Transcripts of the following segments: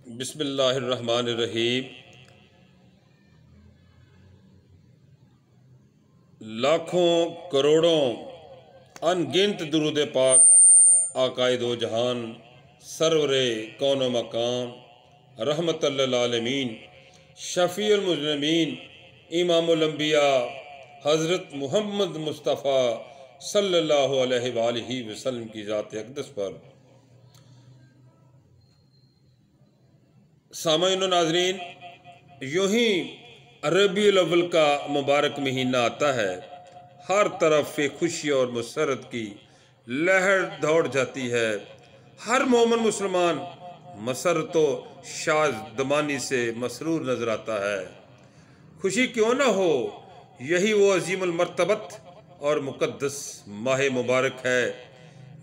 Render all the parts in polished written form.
बिस्मिल्लाहिर्रहमानिर्रहीम। लाखों करोड़ों अनगिनत दुरूद पाक आकाए दो जहान सरवरे कौनो मकाम रहमतल लिल आलमीन शफ़ीउल मुज़निबीन इमामुल अंबिया हज़रत मुहम्मद मुस्तफ़ा सल्लल्लाहु अलैहि वसल्लम की ज़ात अक़दस पर। सामाईन व नाज़रीन, यूं ही रबीउल अव्वल का मुबारक महीना आता है, हर तरफ खुशी और मसरत की लहर दौड़ जाती है। हर मोमिन मुसलमान मसरत व शादमानी से मसरूर नजर आता है। खुशी क्यों ना हो, यही वो अजीमुल मर्तबत और मुक़द्दस माह मुबारक है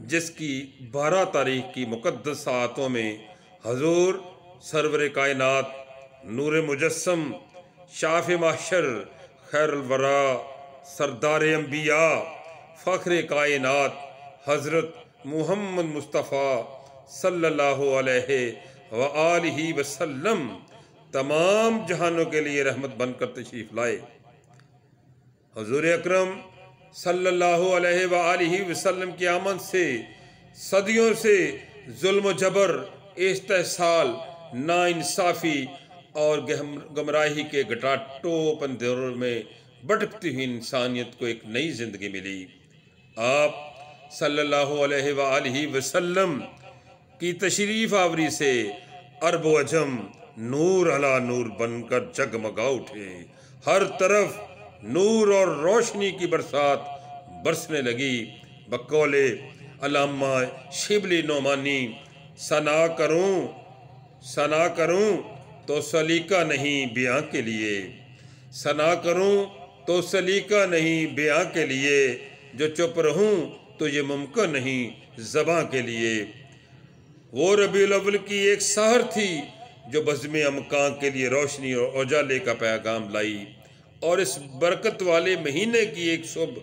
जिसकी 12 तारीख की मुक़द्दस आयतों में हजूर सरवर कायनात नूर मुजस्सम शाफ़े महशर खैरुल वरा सरदार अंबिया फ़ख्र कायनात हज़रत मुहम्मद मुस्तफ़ा सल्लल्लाहु अलैहि व आलिहि वसल्लम तमाम जहानों के लिए रहमत बनकर तशरीफ़ लाए। हुज़ूर अकरम सल्लल्लाहु अलैहि व आलिहि वसल्लम की आमद से सदियों से जुल्म जबर, इस्तेहसाल, नाइंसाफ़ी और गमराही के घटाटोप अंधेरों में भटकती हुई इंसानियत को एक नई जिंदगी मिली। आप सल्लल्लाहु अलैहि व आलिहि वसल्लम की तशरीफ़ आवरी से अरब व अजम नूर अला नूर बनकर जगमगा उठे। हर तरफ नूर और रोशनी की बरसात बरसने लगी। बकौले अल्लामा शिबली नोमानी, सना करूं तो सलीका नहीं बयां के लिए, सना करूं तो सलीका नहीं बयां के लिए, जो चुप रहूं तो ये मुमकिन नहीं ज़बां के लिए। वो रबीउल अव्वल की एक सहर थी जो बज़्म अमकां के लिए रोशनी और उजाले का पैगाम लाई, और इस बरकत वाले महीने की एक सुबह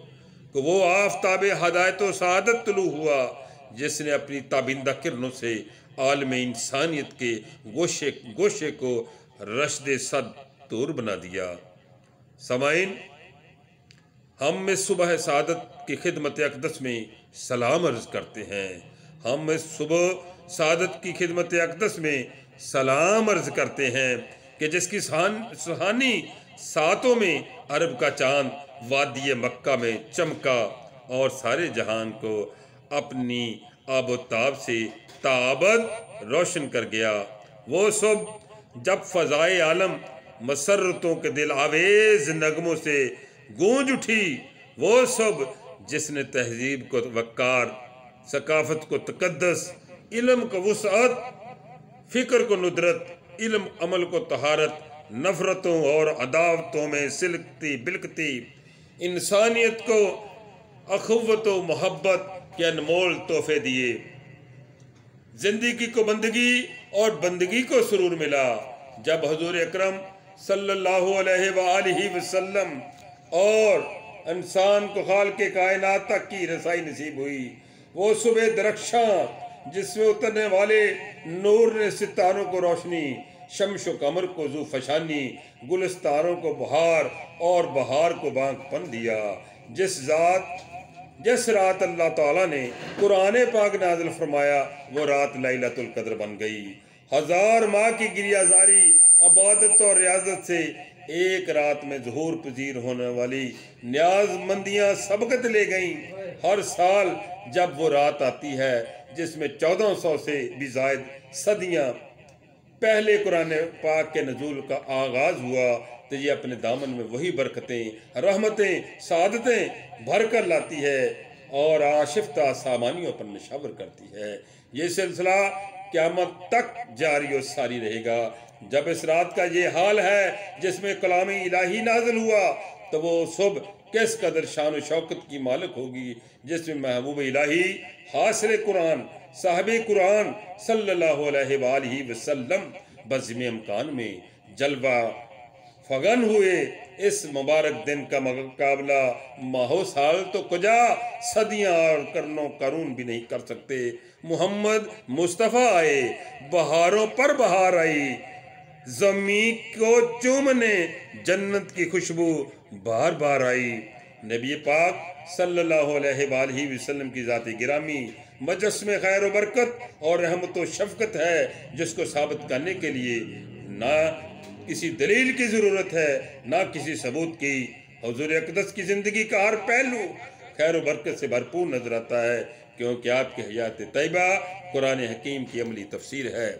को वो आफ़ताब हदायत व सआदत तुलू हुआ जिसने अपनी ताबिंदा किरणों से आलम इंसानियत के गोशे गोशे को रश्द सद दूर बना दिया। समाइन, हम इस सुबह सआदत की खिदमत अक़दस में सलाम अर्ज़ करते हैं। हम इस सुबह सआदत की खिदमत अक़दस में सलाम अर्ज़ करते हैं कि जिसकी सुहानी सातों में अरब का चांद वादी मक्का में चमका और सारे जहान को अपनी आबोताब से ताबद रोशन कर गया। वो सुबह जब फ़ज़ाए आलम मसरतों के दिल आवेज़ नगमों से गूंज उठी, वो सुबह जिसने तहजीब को वक़ार, सकाफ़त को तक़द्दुस, इल्म को वुसअत, फ़िक्र को नुदरत, इल्म अमल को तहारत, नफ़रतों और अदावतों में सिलकती बिलकती इंसानियत को अख़ुव्वत व मोहब्बत के अनमोल तोहफे दिए। जिंदगी को बंदगी और बंदगी को सुरूर मिला जब हुज़ूर अकरम सल्लल्लाहु अलैहि व आलिहि वसल्लम और इंसान को खाल के कायनात तक की रसाई नसीब हुई। वो सुबह दरख्शां जिसमें उतरने वाले नूर ने सितारों को रोशनी, शम्स व कमर को ज़ूफ़शानी, गुलस्तारों को बहार और बहार को बांकपन दिया। जिस रात अल्लाह ताला ने कुरान पाक नाज़िल फरमाया, वो रात लैलतुल क़द्र बन गई। 1000 माह की गिरियाजारी, इबादत और रियाजत से एक रात में ज़हूर पजीर होने वाली न्याज़मंदियाँ सबकत ले गईं। हर साल जब वो रात आती है जिसमें 1400 से भी ज़ायद सदियाँ पहले कुरान पाक के नज़ूल का आगाज़ हुआ, तो ये अपने दामन में वही बरकतें, रहमतें, सादतें भर कर लाती है और आशिफ्ता सामानियों पर निशावर करती है। ये सिलसिला क़यामत तक जारी और सारी रहेगा। जब इस रात का ये हाल है जिसमें कलाम इलाही नाज़िल हुआ, तो वो सुबह किस कदर शान व शौकत की मालिक होगी जिसमें महबूब इलाही हासिल कुरान साहिब कुरान सल्लल्लाहु अलैहि वसल्लम बज़्म अमकान में जलवा फगन हुए इस मुबारक दिन का मुकाबला माहो साल तो कुजा सदियां और करनो करून भी नहीं कर सकते। मोहम्मद मुस्तफ़ा आए, बहारों पर बहार आई, ज़मीं को चूमने जन्नत की खुशबू बार बार आई। नबी पाक सल्लल्लाहु अलैहि वसल्लम की ज़ात गिरामी मजस्मे खैर व बरकत और रहमत व शफ़क़त है, जिसको साबित करने के लिए ना किसी दलील की ज़रूरत है ना किसी सबूत की। हुज़ूर अक़दस की ज़िंदगी का हर पहलू खैर व बरकत से भरपूर नजर आता है, क्योंकि आपकी हयात तैयबा कुरान हकीम की अमली तफसीर है।